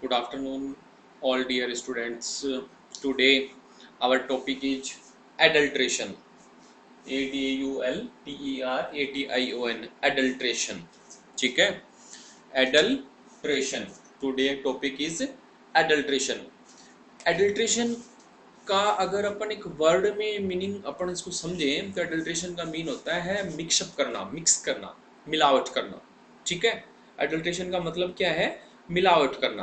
Good afternoon, all dear students. Today, our topic is adulteration. ADULTERATION. Adulteration. ठीक है? Adulteration. Today topic is adulteration. Adulteration का अगर अपन एक word में meaning अपन इसको समझें तो एडल्ट्रेशन का मीन होता है मिक्सअप करना, मिक्स करना, मिलावट करना। ठीक है, एडल्ट्रेशन का मतलब क्या है? मिलावट करना।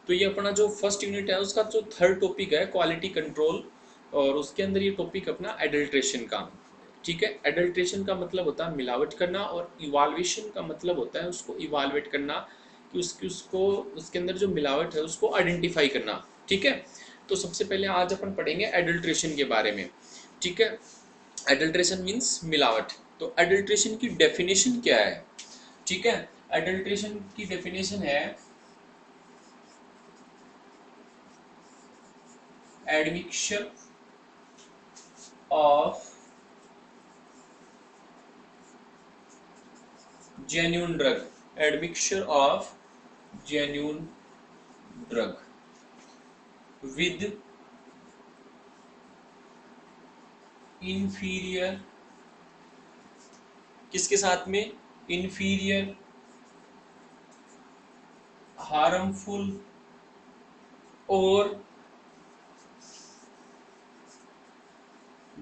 तो ये अपना जो फर्स्ट यूनिट है उसका जो थर्ड टॉपिक है क्वालिटी कंट्रोल, और उसके अंदर ये टॉपिक अपना एडल्ट्रेशन का। ठीक है, एडल्ट्रेशन का मतलब होता है मिलावट करना, और इवाल्वेशन का मतलब होता है उसको इवाल्वेट करना, कि उसको उसके अंदर जो मिलावट है उसको आइडेंटिफाई करना। ठीक है, तो सबसे पहले आज अपन पढ़ेंगे एडल्ट्रेशन के बारे में। ठीक है, एडल्ट्रेशन मीन्स मिलावट। तो एडल्ट्रेशन की डेफिनेशन क्या है? ठीक है, एडल्ट्रेशन की डेफिनेशन है admixture of genuine drug, admixture of genuine drug with inferior, किसके साथ में? inferior, harmful और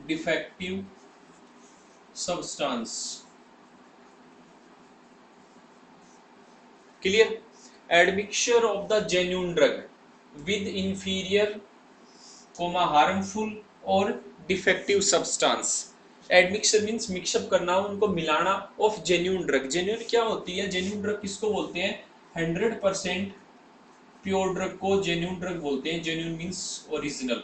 defective substance। Clear? Admixture of the genuine drug with inferior comma harmful और defective substance. Admixture means mix up करना, उनको मिलाना, ऑफ जेन्यून ड्रग। जेन्यून क्या होती है? जेन्यून ड्रग किसको बोलते हैं? 100% प्योर ड्रग को जेन्यून ड्रग बोलते हैं। Genuine means original.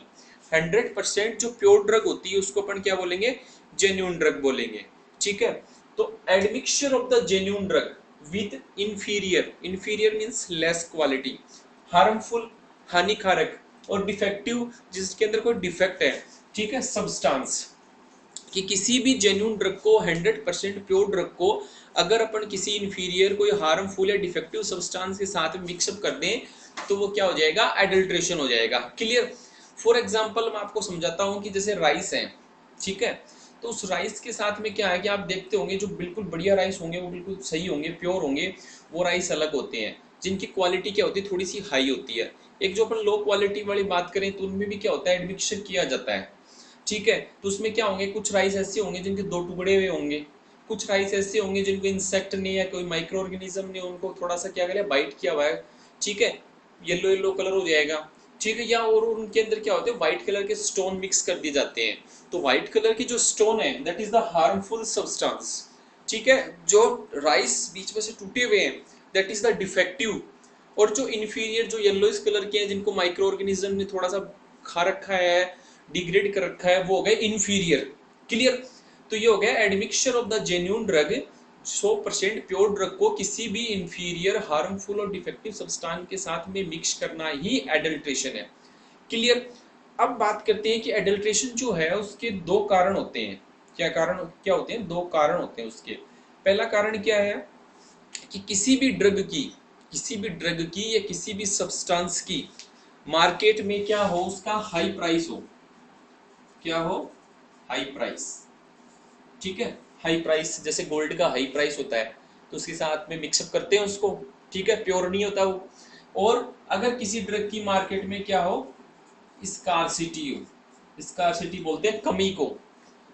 100% जो प्योर ड्रग होती है उसको अपन क्या बोलेंगे? जेन्यून ड्रग बोलेंगे। ठीक है, तो admixture of the genuine drug with inferior, inferior means less quality, harmful हानिकारक, और डिफेक्टिव जिसके अंदर कोई डिफेक्ट है। ठीक है, सब्सटेंस, कि किसी भी जेन्यून ड्रग को 100% प्योर ड्रग को अगर अपन किसी इंफीरियर कोई हार्मफुल या डिफेक्टिव सब्सटेंस के साथ मिक्सअप कर दें तो वो क्या हो जाएगा? एडल्ट्रेशन हो जाएगा। क्लियर? फॉर एग्जांपल मैं आपको समझाता हूं कि जैसे राइस है, ठीक है, तो उस राइस के साथ में क्या है कि आप देखते होंगे जो बिल्कुल बढ़िया राइस होंगे, वो बिल्कुल सही होंगे, प्योर होंगे, वो राइस अलग होते हैं जिनकी क्वालिटी क्या होती है? थोड़ी सी हाई होती है। एक जो अपन लो क्वालिटी वाली बात करें तो उनमें भी क्या होता है? एडमिक्सचर किया जाता है। ठीक है, तो उसमें क्या होंगे? कुछ राइस ऐसे होंगे जिनके दो टुकड़े हुए होंगे, कुछ राइस ऐसे होंगे जिनको इंसेक्ट ने या कोई माइक्रो ऑर्गेनिज्म ने उनको थोड़ा सा क्या करें? बाइट किया हुआ है। ठीक है, येलो येलो कलर हो जाएगा। ठीक है, या और उनके अंदर क्या होते हैं? व्हाइट कलर के स्टोन मिक्स कर दिए जाते हैं। तो व्हाइट कलर की जो स्टोन है that is the harmful substance. ठीक है, जो राइस बीच में से टूटे हुए हैं दैट इज द डिफेक्टिव। और जो इन्फीरियर जो येलोइश कलर के हैं जिनको माइक्रो ऑर्गेनिज्म ने थोड़ा सा खा रखा है, डिग्रेड कर रखा है, वो हो गए इन्फीरियर। क्लियर? तो ये हो गया admixture of the genuine drug. 100% pure drug को किसी भी इंफीरियर हार्मफुल और डिफेक्टिव सब्सटेंस के साथ में मिक्स करना ही एडल्ट्रेशन है। क्लियर? अब बात करते हैं कि एडल्ट्रेशन जो है उसके दो कारण होते हैं। क्या कारण क्या होते हैं? दो कारण होते हैं उसके। पहला कारण क्या है कि किसी भी ड्रग की या किसी भी सब्सटेंस की मार्केट में क्या हो? उसका हाई प्राइस हो। क्या हो? High price. ठीक है, हाई प्राइस, जैसे गोल्ड का हाई प्राइस होता है तो उसके साथ में मिक्सअप करते हैं उसको। ठीक है, प्योर नहीं होता वो। और अगर किसी ड्रग की मार्केट में क्या हो? स्कार्सिटी हो। स्कार्सिटी बोलते हैं कमी को।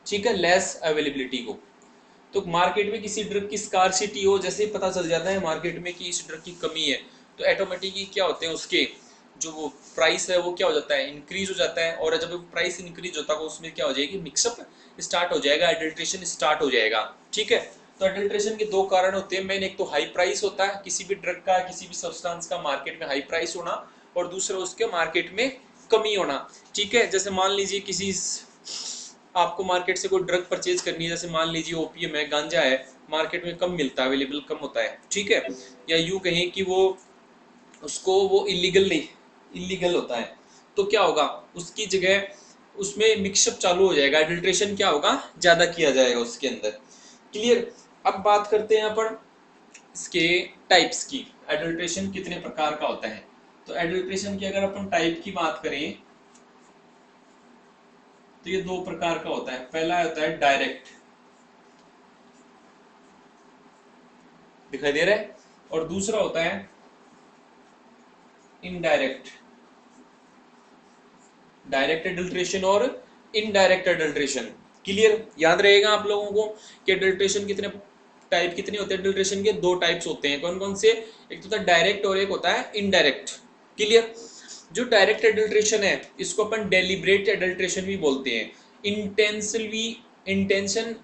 ठीक है, लेस अवेलेबिलिटी को। तो मार्केट में किसी ड्रग की स्कार्सिटी हो, जैसे ही पता चल जाता है मार्केट में कि इस ड्रग की कमी है, तो ऑटोमेटिकली क्या होते हैं उसके जो वो प्राइस है वो क्या हो जाता है? इंक्रीज हो जाता है। और जब प्राइस इंक्रीज होता है तो उसमें क्या हो जाएगी? मिक्सअप स्टार्ट हो जाएगा, एडल्ट्रेशन स्टार्ट हो जाएगा। ठीक है, तो एडल्ट्रेशन के दो कारण होते हैं मेन। एक तो हाई प्राइस होता है किसी भी ड्रग का, किसी भी सब्सटेंस का मार्केट में हाई प्राइस होना, और दूसरा उसके मार्केट में कमी होना। ठीक है, जैसे मान लीजिए किसी आपको मार्केट से कोई ड्रग परचेज करनी है, जैसे मान लीजिए ओपीएम है, गांजा है, मार्केट में कम मिलता है, अवेलेबल कम होता है। ठीक है, या यूं कहें कि वो उसको वो इलीगल नहीं, इलीगल होता है, तो क्या होगा? उसकी जगह उसमें मिक्सअप चालू हो जाएगा, एडल्ट्रेशन क्या होगा? ज्यादा किया जाएगा उसके अंदर। क्लियर? अब बात करते हैं अपन इसके टाइप्स की। एडल्ट्रेशन कितने प्रकार का होता है? तो एडल्ट्रेशन की अगर अपन टाइप की बात करें तो ये दो प्रकार का होता है। पहला होता है डायरेक्ट, दिखाई दे रहा है, और दूसरा होता है इनडायरेक्ट। डायरेक्ट एडल्ट्रेशन और इनडायरेक्ट एडल्ट्रेशन, क्लियर? याद रहेगा आप लोगों को कि एडल्ट्रेशन कितने टाइप कितने होते हैं? एडल्ट्रेशन के दो टाइप्स होते हैं, कौन कौन से? एक तो होता है डायरेक्ट और एक होता है इनडायरेक्ट, क्लियर? जो डायरेक्ट एडल्ट्रेशन है इसको अपन डेलिब्रेट एडल्ट्रेशन भी बोलते हैं। इंटेंशनली इंटेंशन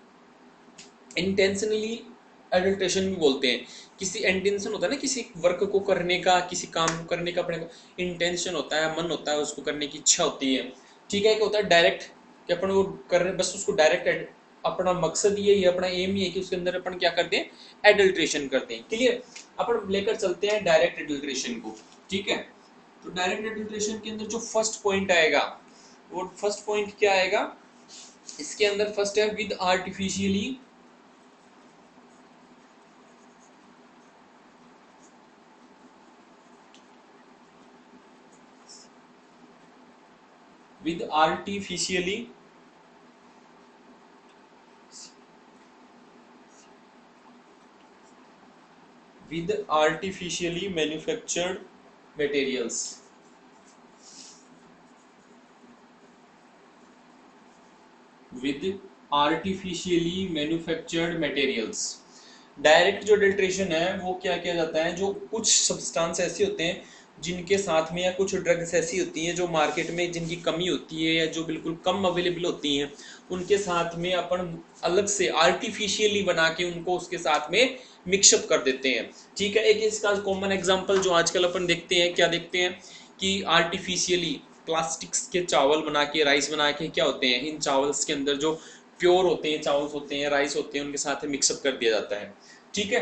इंटेंशनली एडल्ट्रेशन भी बोलते हैं। किसी इंटेंशन होता है ना, किसी वर्क को करने का, किसी काम को करने का अपने को इंटेंशन होता है, मन होता है, उसको करने की इच्छा होती है, ठीक है? क्या होता है डायरेक्ट, कि अपन वो कर रहे बस उसको डायरेक्ट, अपना मकसद ये है, अपना एम ये है कि उसके अंदर अपन क्या करते हैं? एडल्ट्रेशन करते हैं, क्लियर? अपन लेकर चलते हैं डायरेक्ट एडल्ट्रेशन को, ठीक है? तो डायरेक्ट एडल्ट्रेशन के अंदर जो फर्स्ट पॉइंट आएगा, वो फर्स्ट पॉइंट क्या आएगा इसके अंदर? फर्स्ट है with artificially with artificially manufactured materials, with artificially manufactured materials। Direct जो अडल्ट्रेशन है वो क्या किया जाता है? जो कुछ सब्सटेंस ऐसे होते हैं जिनके साथ में, या कुछ ड्रग्स ऐसी होती हैं जो मार्केट में जिनकी कमी होती है या जो बिल्कुल कम अवेलेबल होती हैं, उनके साथ में अपन अलग से आर्टिफिशियली बना के उनको उसके साथ में मिक्सअप कर देते हैं, ठीक है? एक इसका कॉमन एग्जांपल जो आजकल अपन देखते हैं, क्या देखते हैं कि आर्टिफिशियली प्लास्टिक्स के चावल बना के, राइस बना के, क्या होते हैं, इन चावल्स के अंदर जो प्योर होते हैं चावल होते हैं, राइस होते हैं, उनके साथ मिक्सअप कर दिया जाता है, ठीक है?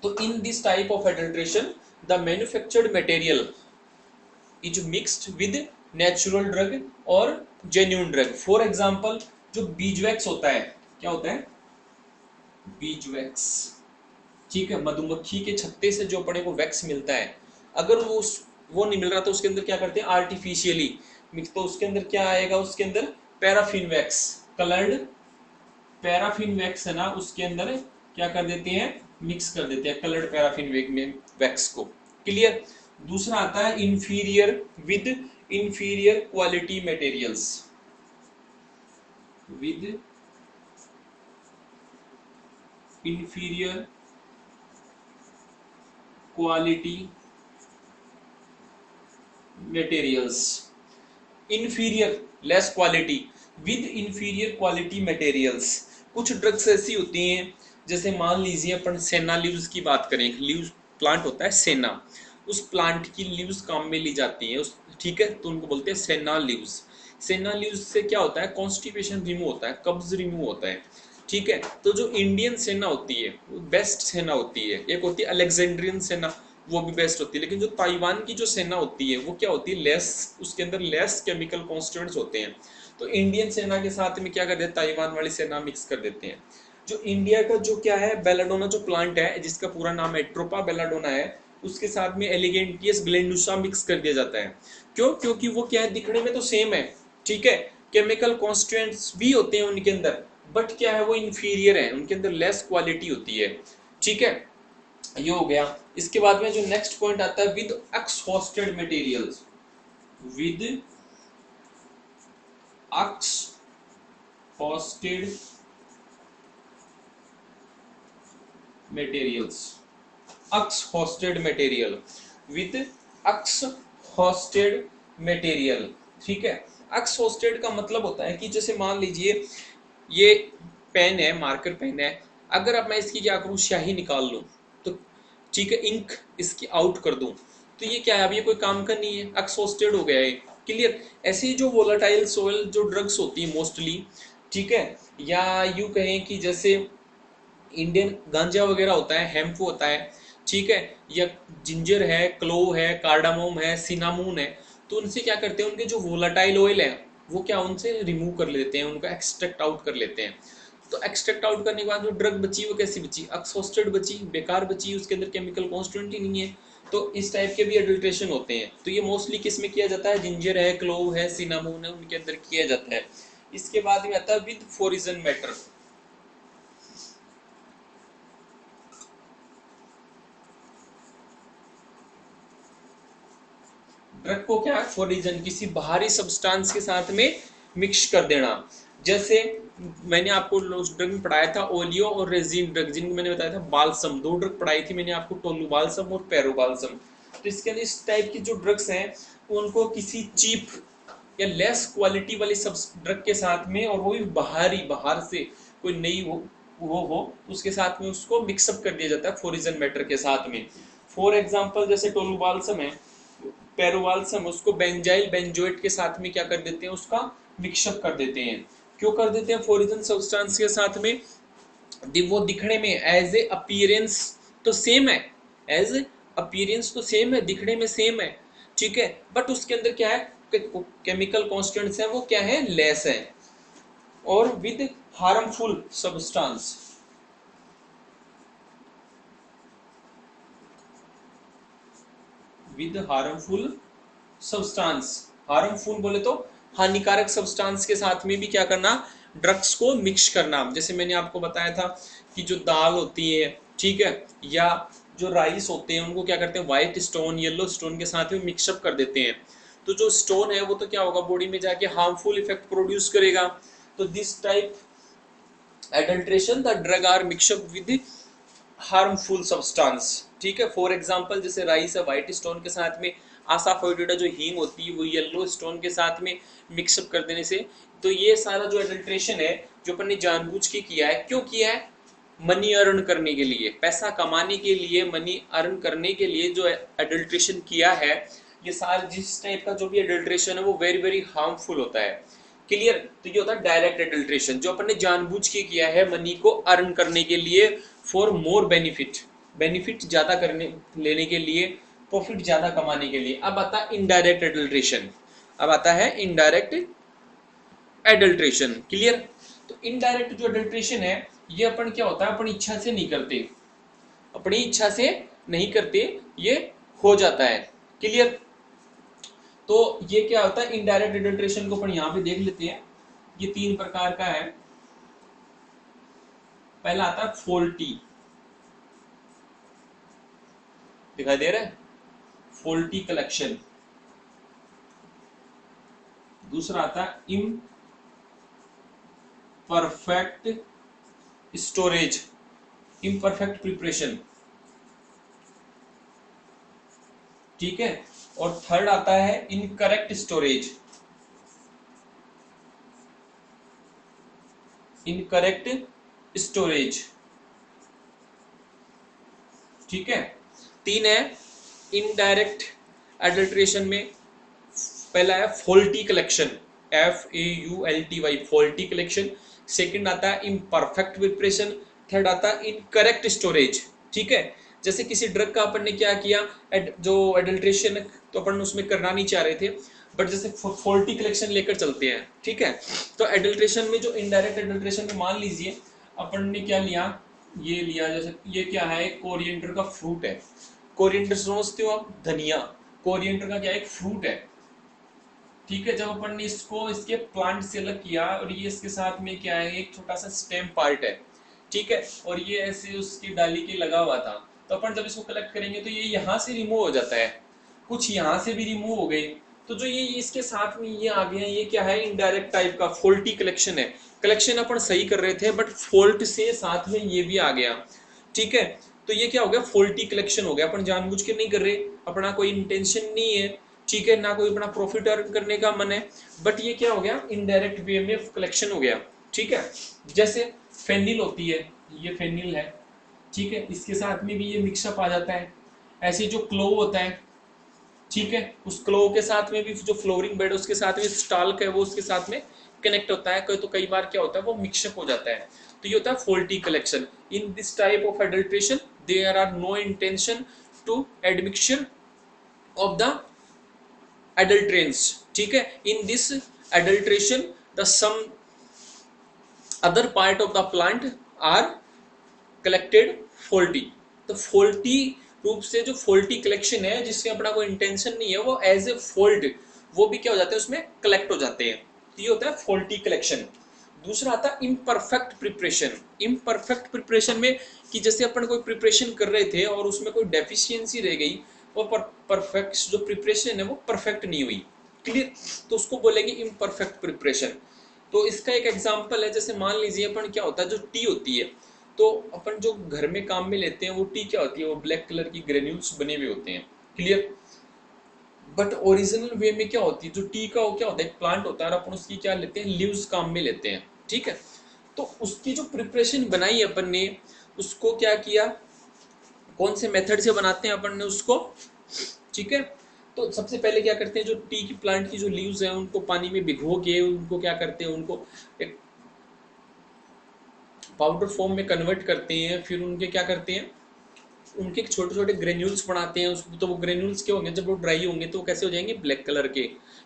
तो इन this type of adulteration the manufactured material is mixed with natural drug और जेन्युइन ड्रग। फॉर एग्जांपल जो बीजवैक्स होता है, क्या होता है? बीजवैक्स, ठीक है? मधुमक्खी के छत्ते से जो अपने को वैक्स मिलता है, अगर वो नहीं मिल रहा तो उसके अंदर क्या करते हैं? Artificially mix. तो उसके अंदर क्या आएगा? उसके अंदर paraffin wax, coloured paraffin wax है ना, उसके अंदर क्या कर देते हैं? मिक्स कर देते हैं कलर्ड पैराफिन वैक्स को, क्लियर? दूसरा आता है inferior, with inferior quality materials, with inferior quality materials. Inferior less quality, with inferior quality materials. कुछ ड्रग्स ऐसी होती हैं, जैसे मान लीजिए अपन सेना लीव्स की बात करें, लीव्स प्लांट होता है सेना, उस प्लांट की लीव्स काम में ली जाती है, उस, ठीक है? तो उनको बोलते हैं सेना लीव्स। सेना लीव्स से क्या होता है? कॉन्स्टिपेशन रिमूव होता है, कब्ज रिमूव होता है, ठीक है? तो जो इंडियन सेना होती है वो बेस्ट सेना होती है। एक होती है अलेक्जेंड्रियन सेना, वो भी बेस्ट होती है। लेकिन जो ताइवान की जो सेना होती है वो क्या होती है? लेस, उसके अंदर लेस केमिकल कॉन्स्टिट्यूएंट्स होते हैं। तो इंडियन सेना के साथ में क्या कर देते हैं? ताइवान वाली सेना मिक्स कर देते हैं। जो इंडिया का जो क्या है, बेलाडोना जो प्लांट है, जिसका पूरा नाम एट्रोपा बेलाडोना है, उसके साथ में एलिगेंटियस ग्लेंडुसा मिक्स कर दिया जाता है। क्यों? क्योंकि वो क्या है, दिखने में तो सेम है, ठीक है? केमिकल कॉन्स्टिट्यूएंट्स भी होते हैं उनके अंदर, बट क्या है, वो इंफीरियर है, उनके अंदर लेस क्वालिटी होती है, ठीक है? ये हो गया। इसके बाद में जो नेक्स्ट पॉइंट आता है, with exhausted materials, with exhausted materials, exhausted material, with exhausted material, ठीक है? एक्सहॉस्टेड का मतलब होता है कि जैसे मान लीजिए ये पेन है, मार्कर पेन है, अगर अब मैं इसकी क्या करूं, स्याही निकाल लूं, तो ठीक है, इंक इसकी आउट कर दूं, तो ये क्या है, अब ये कोई काम का नहीं है, एक्सहॉस्टेड हो गया है, क्लियर? ऐसे ही जो वोलाटाइल सोयल जो ड्रग्स होती है मोस्टली, ठीक है, या यूं कहें कि जैसे इंडियन गांजा वगैरह होता है, हेम्प होता है, ठीक है, या जिंजर है, क्लोव है, कार्डामोम है, सिनामोन है, तो उनसे क्या करते हैं, उनके जो वोलाटाइल ऑयल है वो क्या उनसे रिमूव कर लेते हैं, उनका एक्सट्रैक्ट आउट कर लेते हैं। तो एक्सट्रैक्ट आउट करने के बाद जो ड्रग बची वो कैसी बची? एक्सहॉस्टेड बची, बेकार बची, उसके अंदर केमिकल कॉन्स्टिट्यूएंट ही नहीं है, तो इस टाइप के भी एडल्ट्रेशन होते हैं। तो ये मोस्टली किस में किया जाता है, जिंजर है, क्लोव है, सिनामोन है, उनके अंदर किया जाता है। इसके बाद में आता है विद फोरिजन मैटर। ड्रग को क्या है, फोरिजन किसी बाहरी सब्सटेंस के साथ में मिक्स कर देना। जैसे मैंने आपको उस ड्रग में पढ़ाया था ओलियो और रेजिन ड्रग, जिनको मैंने बताया था बालसम, दो ड्रग पढ़ाई थी मैंने आपको, टोलू बालसम और पेरो बालसम। तो इसके अंदर इस टाइप की जो ड्रग्स हैं उनको किसी चीप या लेस क्वालिटी वाली सब ड्रग के साथ में, और वो भी बाहर से कोई नई वो हो उसके साथ में उसको मिक्सअप कर दिया जाता है फोरिजन मैटर के साथ में। फॉर एग्जांपल जैसे टोलूबाल्सम है, पेरोवाल्सम, उसको बेंजाइल बेंजोएट के साथ में क्या कर देते हैं, उसका मिक्सअप कर देते हैं। क्यों कर देते हैं फोरिजन सब्सटेंस के साथ में, वो दिखने में एज ए अपीयरेंस तो सेम है, एज अपीयरेंस तो सेम है, दिखने में सेम है, ठीक है, बट उसके अंदर क्या है, केमिकल कॉन्स्टेंट्स हैं वो क्या है, लेस है। और with harmful substance, with harmful substance, harmful बोले तो हानिकारक सब्सटेंस के साथ में भी क्या करना, ड्रग्स को मिक्स करना। जैसे मैंने आपको बताया था कि जो दाल होती है, ठीक है, या जो राइस होते हैं उनको क्या करते हैं, व्हाइट स्टोन येलो स्टोन के साथ में मिक्सअप कर देते हैं। तो जो स्टोन है वो तो क्या होगा, बॉडी में जाके हार्मफुल इफेक्ट प्रोड्यूस करेगा। तो this type adulteration the drug are mix up with harmful substance, ठीक है। फॉर एग्जांपल जैसे राइस है व्हाइट स्टोन के साथ में, आसाफोइडेटा जो हींग होती है वो येलो स्टोन के साथ में मिक्सअप कर देने से, तो ये सारा जो एडल्ट्रेशन है जो अपन ने जानबूझ के किया है, क्यों किया है, मनी अर्न करने के लिए, पैसा कमाने के लिए, मनी अर्न करने के लिए जो एडल्ट्रेशन किया है, ये सारा जिस टाइप का जो भी एडल्ट्रेशन है वो वेरी वेरी हार्मफुल होता है। क्लियर। तो ये होता है डायरेक्ट एडल्ट्रेशन, जो अपन ने जानबूझ के किया है मनी को अर्न करने के लिए, फॉर मोर बेनिफिट, बेनिफिट ज्यादा करने लेने के लिए, प्रॉफिट ज्यादा कमाने के लिए। अब आता है इनडायरेक्ट एडल्ट्रेशन, अब आता है इनडायरेक्ट एडल्ट्रेशन। क्लियर। तो इनडायरेक्ट जो एडल्ट्रेशन है ये अपन क्या होता है, अपनी इच्छा से नहीं करते, अपनी इच्छा से नहीं करते, ये हो जाता है। क्लियर। तो ये क्या होता है, इनडायरेक्ट एडल्ट्रेशन को अपन यहां पे देख लेते हैं। ये तीन प्रकार का है। पहला आता है फॉल्टी, दिखाई दे रहा है, फॉल्टी कलेक्शन। दूसरा आता है इम्परफेक्ट स्टोरेज, इम्परफेक्ट प्रिपरेशन, ठीक है। और थर्ड आता है इनकरेक्ट स्टोरेज, इनकरेक्ट स्टोरेज, ठीक है। तीन है इनडायरेक्ट एडल्ट्रेशन में। पहला है faulty collection, FAULTY, faulty collection. Second आता है इम्परफेक्ट प्रिपरेशन। थर्ड आता है इनकरेक्ट स्टोरेज, ठीक है। जैसे किसी ड्रग का अपन ने क्या किया, जो एडल्ट्रेशन तो अपन उसमें करना नहीं चाह रहे थे, बट जैसे फॉल्टी कलेक्शन लेकर चलते हैं, ठीक है। तो एडल्ट्रेशन में जो इनडायरेक्ट एडल्ट्रेशन में मान लीजिए अपन ने क्या लिया, ये लिया, जैसे ये क्या है, कोरिएंडर का फ्रूट है। कोरिएंडर समझते हो आप, धनिया, कोरिएंडर का क्या एक फ्रूट है, ठीक है। जब अपन ने इसको इसके प्लांट से अलग किया, और ये इसके साथ में क्या है, एक छोटा सा स्टेम पार्ट है, ठीक है, और ये ऐसे उसकी डाली के लगा हुआ था। तो अपन जब इसको कलेक्ट करेंगे तो ये यहाँ से रिमूव हो जाता है, कुछ यहाँ से भी रिमूव हो गए, तो जो ये इसके साथ में ये आ गया, ये क्या है, इनडायरेक्ट टाइप का फॉल्टी कलेक्शन है। कलेक्शन अपन सही कर रहे थे बट फॉल्ट से साथ में ये भी आ गया, ठीक है। तो ये क्या हो गया, फॉल्टी कलेक्शन हो गया, अपन जानबूझ के नहीं कर रहे, अपना कोई इंटेंशन नहीं है, ठीक है, ना कोई अपना प्रॉफिट अर्न करने का मन है, बट ये क्या हो गया, इनडायरेक्ट वे में कलेक्शन हो गया, ठीक है। जैसे फेनिल होती है, ये फेनिल है, ठीक है, इसके साथ में भी ये मिक्सअप आ जाता है। ऐसे जो क्लोव होता है, ठीक है, उस क्लोव के साथ में भी जो फ्लोरिंग बेड उसके साथ में स्टाल्क है वो उसके साथ में कनेक्ट होता है, तो कई बार क्या होता है वो मिक्सअप हो जाता है। तो ये होता है faulty collection. In this type of adulteration there are no intention to admixture of the adulterants, ठीक है। in this adulteration the some other part of the plant are collected faulty, तो faulty रूप से जो फॉल्टी कलेक्शन है जिससे अपना कोई इंटेंशन नहीं है वो एज ए फॉल्ट वो भी क्या हो जाते हैं उसमें कलेक्ट हो जाते हैं, ये होता है फॉल्टी कलेक्शन। दूसरा आता है इम्परफेक्ट प्रिपरेशन। इम्परफेक्ट प्रिपरेशन में कि जैसे अपन कोई प्रिपरेशन कर रहे थे और उसमें कोई डेफिशिएंसी रह गई और परफेक्ट जो प्रिपरेशन है वो परफेक्ट नहीं हुई, क्लियर, तो उसको बोलेंगे इम्परफेक्ट प्रिपरेशन। तो इसका एक एग्जांपल है, जैसे मान लीजिए अपन क्या होता है जो टी होती है, तो अपन जो घर में काम में लेते हैं वो टी क्या होती है, वो ब्लैक कलर की ग्रेन्यूल्स बने हुए होते हैं, क्लियर। बट ओरिजिनल वे में क्या होती है, जो टी का वो क्या होता है, एक प्लांट होता है और अपन उसकी क्या लेते हैं, लीव्स काम में लेते हैं, ठीक है। तो उसकी जो प्रिपरेशन बनाई अपन ने, उसको क्या किया, कौन से मेथड से बनाते हैं अपन ने उसको, ठीक है। तो सबसे पहले क्या करते हैं, जो टी की प्लांट की जो लीव्स हैं उनको पानी में भिगो के उनको क्या करते हैं, उनको एक पाउडर फॉर्म में कन्वर्ट करते हैं, फिर उनके क्या करते हैं, उनके छोटे छोटे ग्रेन्यूल्स बनाते हैं उसको, तो वो ग्रेन्यूल्स क्या होंगे, जब वो ड्राई होंगे तो वो कैसे हो जाएंगे, ब्लैक कलर के।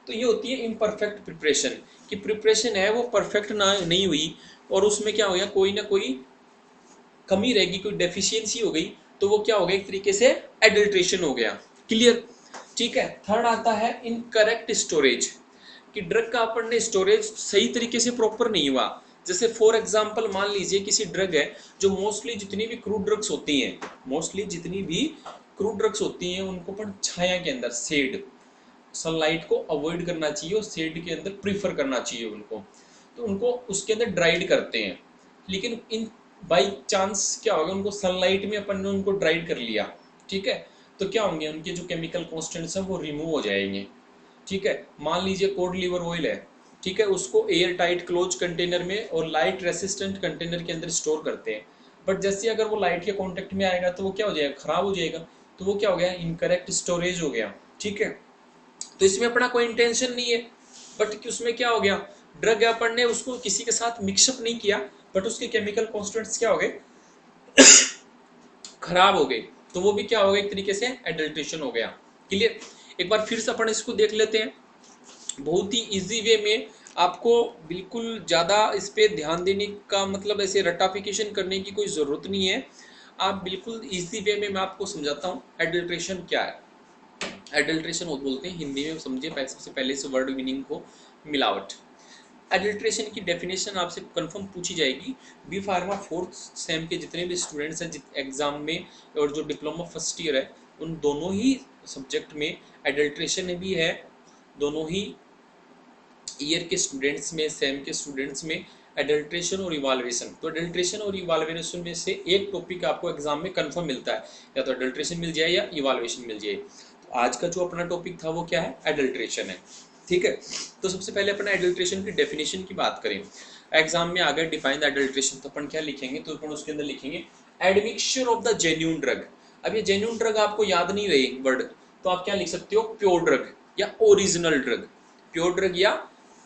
तो ये होती है इम्परफेक्ट प्रिपरेशन, कि प्रिपरेशन है वो परफेक्ट ना नहीं हुई और उसमें क्या हो गया, कोई ना कोई कमी रहेगी, कोई डेफिशिएंसी हो गई, तो वो क्या हो गया, एक तरीके से एडल्ट्रेशन हो गया, क्लियर, ठीक है। थर्ड आता है इनकरेक्ट स्टोरेज, कि ड्रग का अपन ने स्टोरेज सही तरीके से प्रॉपर नहीं हुआ। जैसे फॉर एग्जांपल मान लीजिए किसी ड्रग है, जो मोस्टली जितनी भी क्रूड ड्रग्स होती हैं, मोस्टली जितनी भी क्रूड ड्रग्स होती हैं उनको अपन छाया के अंदर, शेड, सनलाइट को अवॉइड करना चाहिए और शेड के अंदर प्रीफर करना चाहिए उनको, तो उनको उसके अंदर ड्राइड करते हैं। लेकिन इन बाई चांस क्या होगा, उनको सनलाइट में अपन ने उनको ड्राइड कर लिया, ठीक है, तो क्या होंगे, उनके जो केमिकल कॉन्स्टेंट्स हैं वो रिमूव हो जाएंगे, ठीक है। मान लीजिए कोड लीवर ऑयल है, ठीक है, उसको एयर टाइट क्लोज कंटेनर में और लाइट रेसिस्टेंट कंटेनर के अंदर स्टोर करते हैं, बट जैसे अगर वो लाइट के कांटेक्ट में आएगा तो वो क्या हो जाएगा, खराब हो जाएगा, तो वो क्या हो गया, इनकरेक्ट स्टोरेज हो गया, ठीक है। तो इसमें अपना कोई इंटेंशन नहीं है, बट उसमें क्या हो गया, ड्रग अपन ने उसको किसी के साथ मिक्सअप नहीं किया, बट उसके केमिकल कॉन्स्टेंट्स क्या हो गए, खराब हो गए, तो वो भी क्या हो गया, एक तरीके से एडल्ट्रेशन हो गया, क्लियर। एक बार फिर से अपन इसको देख लेते हैं बहुत ही इजी वे में, आपको बिल्कुल ज़्यादा इस पे ध्यान देने का मतलब ऐसे रटाफिकेशन करने की कोई ज़रूरत नहीं है, आप बिल्कुल इजी वे में मैं आपको समझाता हूँ एडल्ट्रेशन क्या है। एडल्ट्रेशन बोलते हैं हिंदी में, समझिए सबसे पहले इस वर्ड मीनिंग को, मिलावट। एडल्ट्रेशन की डेफिनेशन आपसे कंफर्म पूछी जाएगी, बी फार्मा फोर्थ सेम के जितने भी स्टूडेंट्स हैं एग्जाम में, और जो डिप्लोमा फर्स्ट ईयर है उन दोनों ही सब्जेक्ट में एडल्ट्रेशन भी है, दोनों ही ईयर के स्टूडेंट्स में, सेम के स्टूडेंट्स में एडल्ट्रेशन और इवाल्वेशन। तो एडल्ट्रेशन और इवाल्वेशन में से एक टॉपिक आपको एग्जाम में कंफर्म मिलता है, या तो एडल्ट्रेशन मिल जाए या इवाल्वेशन मिल जाए। तो आज का जो अपना टॉपिक था वो क्या है, एडल्ट्रेशन है, ठीक है। तो सबसे पहले अपना एडल्ट्रेशन की डेफिनेशन की बात करें, एग्जाम में अगर डिफाइन द एडल्ट्रेशन तो अपन क्या लिखेंगे, तो अपन उसके अंदर लिखेंगे admixture of the genuine drug. अब ये जेन्यून ड्रग आपको याद नहीं रही वर्ड, तो आप क्या लिख सकते हो, प्योर ड्रग या ओरिजिनल ड्रग, प्योर ड्रग या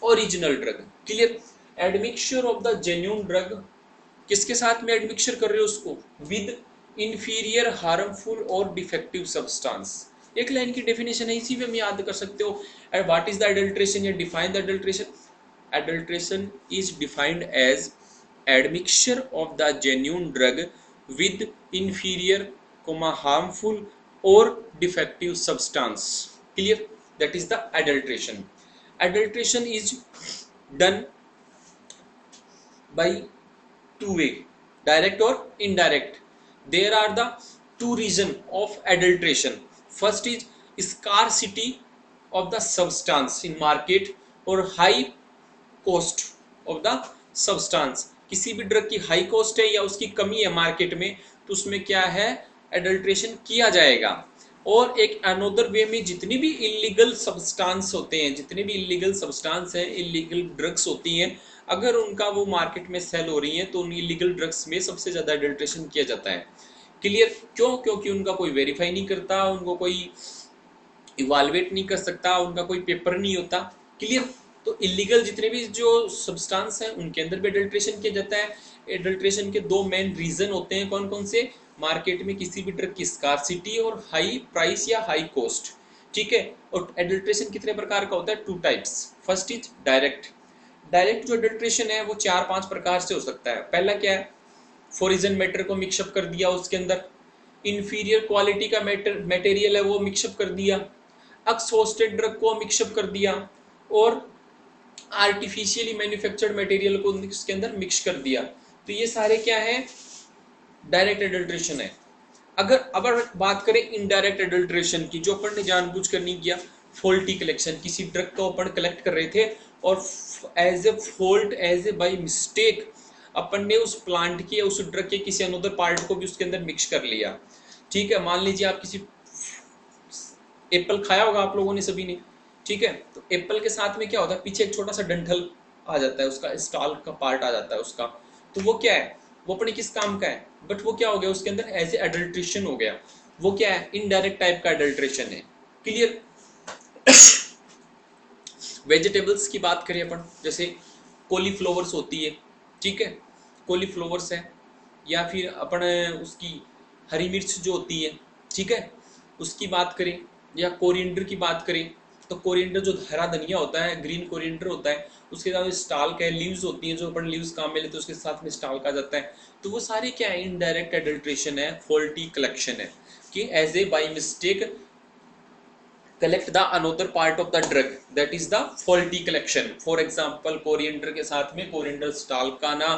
original drug, clear. Admixture of the genuine drug, किसके साथ में एडमिक्सचर कर रहे हो उसको, विद इंफीरियर हार्मफुल और डिफेक्टिव सब्सटेंस। एक लाइन की डेफिनेशन है, इसी में हम याद कर सकते हो। And what is the adulteration या define the adulteration, adulteration is defined as admixture of the genuine drug with inferior harmful और defective substance, clear, that is the adulteration. Adulteration is done by two way, direct or indirect. There are the two reason of adulteration. First is scarcity of the substance in market और high cost of the substance. किसी भी drug की high cost है या उसकी कमी है market में, तो उसमें क्या है, एडल्ट्रेशन किया जाएगा। और एक अनोदर वे में जितनी भी इलीगल सब्सटेंस होते हैं, जितने भी इलीगल सब्सटेंस हैं, इलीगल ड्रग्स होती हैं, अगर उनका वो मार्केट में सेल हो रही है तो उन इलीगल ड्रग्स में सबसे ज़्यादा एडल्ट्रेशन किया जाता है, क्लियर। क्यों, क्योंकि उनका कोई वेरीफाई नहीं करता, उनको कोई इवालुएट नहीं कर सकता, उनका कोई पेपर नहीं होता, क्लियर। तो इलीगल जितने भी जो सब्सटेंस हैं उनके अंदर भी एडल्ट्रेशन किया जाता है। एडल्ट्रेशन के दो मेन रीजन होते हैं, कौन कौन से, मार्केट में किसी भी ड्रग की स्कार्सिटी और हाई प्राइस या हाई कॉस्ट, ठीक है। और एडल्ट्रेशन कितने प्रकार का होता है, two types. First is direct. Direct जो एडल्ट्रेशन है वो 4-5 प्रकार से हो सकता है। पहला क्या है, फॉरिजन मैटर को मिक्सअप कर दिया उसके अंदर, इंफीरियर क्वालिटी का मटेरियल है वो मिक्सअप कर दिया, एक्सहोस्टेड ड्रग को मिक्सअप कर दिया, और आर्टिफिशियली मैन्युफैक्चर्ड मटेरियल को इसके अंदर मिक्स कर दिया। तो ये सारे क्या है, डायरेक्ट एडल्ट्रेशन है। अगर बात करें इनडायरेक्ट एडल्ट्रेशन की, जो अपन ने जानबूझकर नहीं किया, फॉल्टी कलेक्शन, किसी ड्रग को अपन कलेक्ट कर रहे थे और as a fault, as a by mistake अपन ने उस प्लांट की या उस ड्रग के किसी अनदर पार्ट को भी उसके अंदर मिक्स कर लिया। ठीक है, मान लीजिए आप किसी एप्पल खाया होगा आप लोगों ने सभी ने, ठीक है, तो एप्पल के साथ में क्या होता है, पीछे एक छोटा सा डंठल आ जाता है, उसका स्टॉल का पार्ट आ जाता है उसका, तो वो क्या है, वो अपने किस काम का है, बट वो क्या हो गया उसके अंदर एज ए एडल्ट्रेशन हो गया। वो क्या है, इनडायरेक्ट टाइप का एडल्ट्रेशन है। क्लियर। वेजिटेबल्स की बात करें अपन, जैसे कॉलीफ्लावर्स होती है, ठीक है, कॉलीफ्लावर्स है, या फिर अपन उसकी हरी मिर्च जो होती है, ठीक है, उसकी बात करें, या कोरिएंडर की बात करें, तो कोरिएंडर जो हरा धनिया होता है, ग्रीन कोरिएंडर होता है, उसके साथ स्टाल्क है, लीव्स होती हैं, जो अपन लीव्स काम में लेते हैं उसके साथ में स्टाल्क आ जाता है। तो वो सारे क्या है, इनडायरेक्ट एडल्ट्रेशन है, फॉल्टी कलेक्शन है, कि as a by mistake collect the another part of the drug, that is the faulty collection. For example, coriander के साथ में coriander stalk का आना,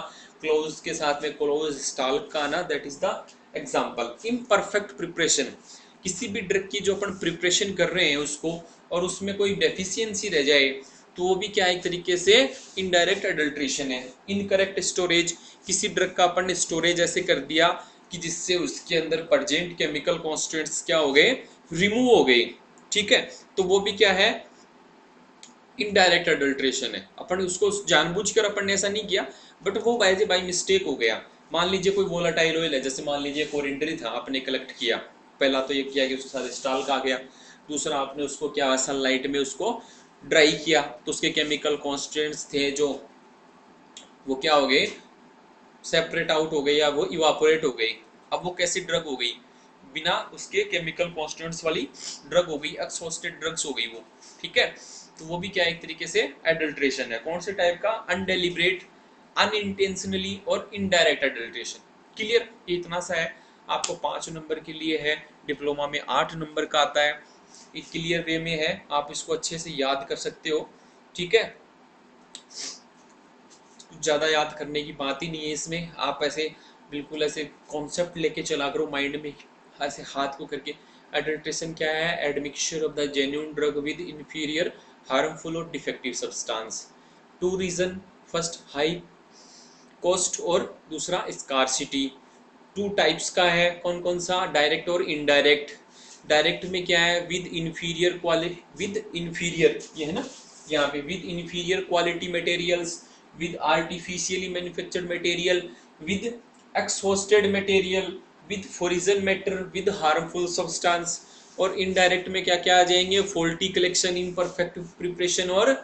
cloves के साथ में cloves stalk का आना, that is the example. Imperfect preparation, किसी भी ड्रग की जो अपन प्रिपरेशन कर रहे हैं उसको, और उसमें कोई डेफिशिएंसी रह जाए, तो वो भी क्या एक तरीके से इनडायरेक्ट एडल्ट्रेशन है। इनकरेक्ट स्टोरेज, किसी ड्रग का अपन ने स्टोरेज ऐसे कर दिया कि जिससे उसके अंदर प्रेजेंट केमिकल कॉन्स्टिट्यूएंट्स क्या हो गए, रिमूव हो गए, ठीक है, तो वो भी क्या है, इनडायरेक्ट एडल्ट्रेशन है। अपन उसको जानबूझकर अपन ने ऐसा नहीं किया, बट वो बाय मिस्टेक हो गया। मान लीजिए कोई वोलाटाइल ऑयल है, जैसे मान लीजिए कोरिएंडर ही था, आपने कलेक्ट किया, पहला तो ये किया कि उसके साथ स्टाल्क आ गया, दूसरा आपने उसको क्या सनलाइट में उसको ड्राई किया, तो उसके केमिकल कॉन्स्टिट्यूएंट्स थे जो वो क्या हो गए, सेपरेट आउट हो गए, या वो इवापोरेट हो गई। अब वो कैसी ड्रग हो गई, बिना उसके केमिकल कॉन्स्टिट्यूएंट्स वाली ड्रग हो गई, एक्सहोस्टेड ड्रग्स हो गई वो, ठीक है। तो वो भी क्या एक तरीके से एडल्ट्रेशन है। कौन से टाइप का, अनडेलिब्रेट, अनइंटेंशनली और इनडायरेक्ट एडल्ट्रेशन। क्लियर, इतना सा है, आपको 5 नंबर के लिए है, डिप्लोमा में 8 नंबर का आता है, एक क्लियर वे में है, आप इसको अच्छे से याद कर सकते हो, ठीक है, ज़्यादा याद करने की बात ही नहीं है इसमें, आप ऐसे बिल्कुल ऐसे कॉन्सेप्ट लेके चला करो माइंड में, ऐसे हाथ को करके। एडल्ट्रेशन क्या है, admixture of the genuine drug with inferior, harmful और defective substance. 2 reason, first high cost और दूसरा स्कार्सिटी। 2 टाइप्स का है, कौन कौन सा, डायरेक्ट और इनडायरेक्ट। डायरेक्ट में क्या है, with inferior quality, with inferior, ये है ना यहाँ पे, with inferior quality materials, with artificially manufactured material, with exhausted material, with foreign matter, with harmful substance। और इनडायरेक्ट में क्या क्या आ जाएंगे, फॉल्टी कलेक्शन, इनपरफेक्ट प्रिपरेशन, और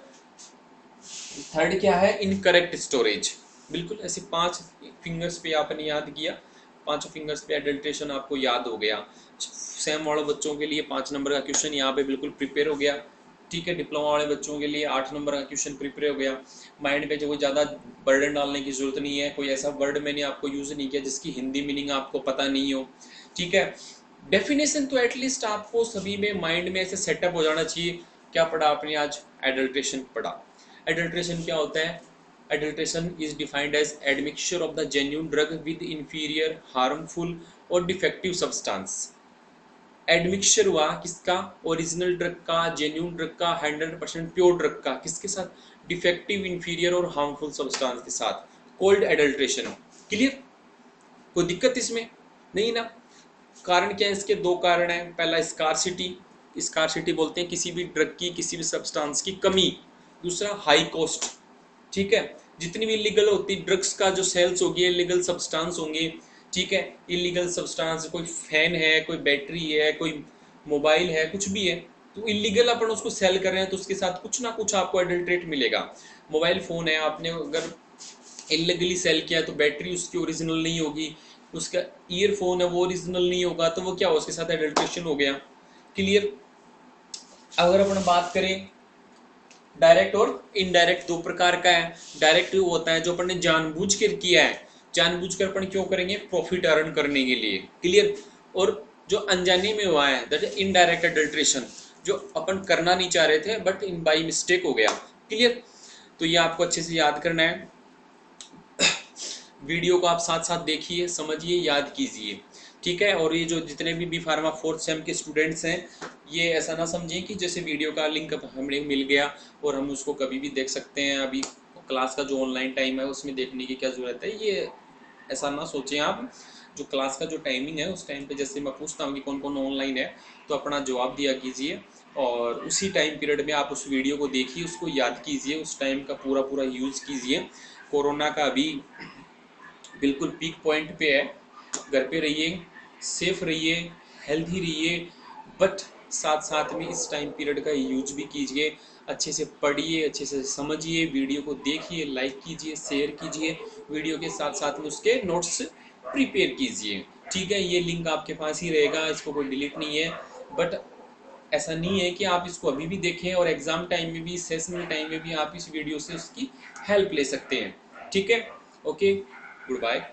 थर्ड क्या है, इनकरेक्ट स्टोरेज। बिल्कुल ऐसे 5 फिंगर्स पे आपने याद किया, 5 फिंगर्स पे एडल्ट्रेशन आपको याद हो गया। सेम वाले बच्चों के लिए 5 नंबर का क्वेश्चन यहाँ पे बिल्कुल प्रिपेयर हो गया, ठीक है। डिप्लोमा वाले बच्चों के लिए 8 नंबर का क्वेश्चन प्रिपेयर हो गया। माइंड पे जो कोई ज़्यादा बर्डन डालने की जरूरत नहीं है, कोई ऐसा वर्ड मैंने आपको यूज़ नहीं किया जिसकी हिंदी मीनिंग आपको पता नहीं हो, ठीक है। डेफिनेशन तो एटलीस्ट आपको सभी में माइंड में ऐसे सेटअप हो जाना चाहिए। क्या पढ़ा आपने आज, एडल्ट्रेशन पढ़ा। एडल्ट्रेशन क्या होता है, adulteration is defined as admixture of the genuine drug with inferior, harmful और डिफेक्टिव सब्सटेंस। एडमिक्सचर हुआ किसका, ओरिजिनल ड्रग का, जेन्युइन ड्रग का, 100% प्योर ड्रग का, किसके साथ, डिफेक्टिव, इंफीरियर और हार्मफुल सब्सटेंस के साथ, कोल्ड एडल्ट्रेशन। क्लियर, कोई दिक्कत इसमें नहीं ना। कारण क्या है इसके, 2 कारण है। पहला स्कार्सिटी, स्कार्सिटी बोलते हैं किसी भी ड्रग की, किसी भी सब्सटेंस की कमी। दूसरा हाई कॉस्ट, ठीक है, जितनी भी इलीगल होती ड्रग्स का जो सेल्स होगी, इलीगल सब्सटेंस होंगे, ठीक है, इलीगल सब्सटेंस, कोई फैन है, कोई बैटरी है, कोई मोबाइल है, कुछ भी है, तो इलीगल अपन उसको सेल कर रहे हैं, तो उसके साथ कुछ ना कुछ आपको एडल्ट्रेट मिलेगा। मोबाइल फ़ोन है, आपने अगर इलीगली सेल किया तो बैटरी उसकी ओरिजिनल नहीं होगी, उसका ईयरफोन है वो ओरिजिनल नहीं होगा, तो वो क्या हो, उसके साथ एडल्ट्रेशन हो गया। क्लियर। अगर अपन बात करें डायरेक्ट और इनडायरेक्ट, 2 प्रकार का है। डायरेक्ट होता है जो अपन ने जानबूझकर किया है, जानबूझकर अपन क्यों करेंगे, प्रॉफिट अर्न करने के लिए। क्लियर। और जो अनजाने में हुआ है दैट इज इनडायरेक्ट अडल्ट्रेशन, जो अपन करना नहीं चाह रहे थे बट इन बाई मिस्टेक हो गया। क्लियर? तो ये आपको अच्छे से याद करना है। वीडियो को आप साथ साथ देखिए, समझिए, याद कीजिए, ठीक है। और ये जो जितने भी बी फार्मा फोर्थ सेम के स्टूडेंट्स हैं, ये ऐसा ना समझें कि जैसे वीडियो का लिंक हमें मिल गया और हम उसको कभी भी देख सकते हैं, अभी क्लास का जो ऑनलाइन टाइम है उसमें देखने की क्या ज़रूरत है, ये ऐसा ना सोचें आप। जो क्लास का जो टाइमिंग है उस टाइम पे जैसे मैं पूछता हूँ कि कौन कौन ऑनलाइन है, तो अपना जवाब दिया कीजिए और उसी टाइम पीरियड में आप उस वीडियो को देखिए, उसको याद कीजिए, उस टाइम का पूरा पूरा यूज़ कीजिए। कोरोना का अभी बिल्कुल पीक पॉइंट पे है, घर पे रहिए, सेफ रहिए, हेल्दी रहिए, बट साथ साथ में इस टाइम पीरियड का यूज भी कीजिए। अच्छे से पढ़िए, अच्छे से समझिए, वीडियो को देखिए, लाइक कीजिए, शेयर कीजिए, वीडियो के साथ साथ में उसके नोट्स प्रिपेयर कीजिए, ठीक है। ये लिंक आपके पास ही रहेगा, इसको कोई डिलीट नहीं है, बट ऐसा नहीं है कि आप इसको अभी भी देखें और एग्जाम टाइम में भी, सेशनल टाइम में भी आप इस वीडियो से उसकी हेल्प ले सकते हैं, ठीक है। Okay, good bye.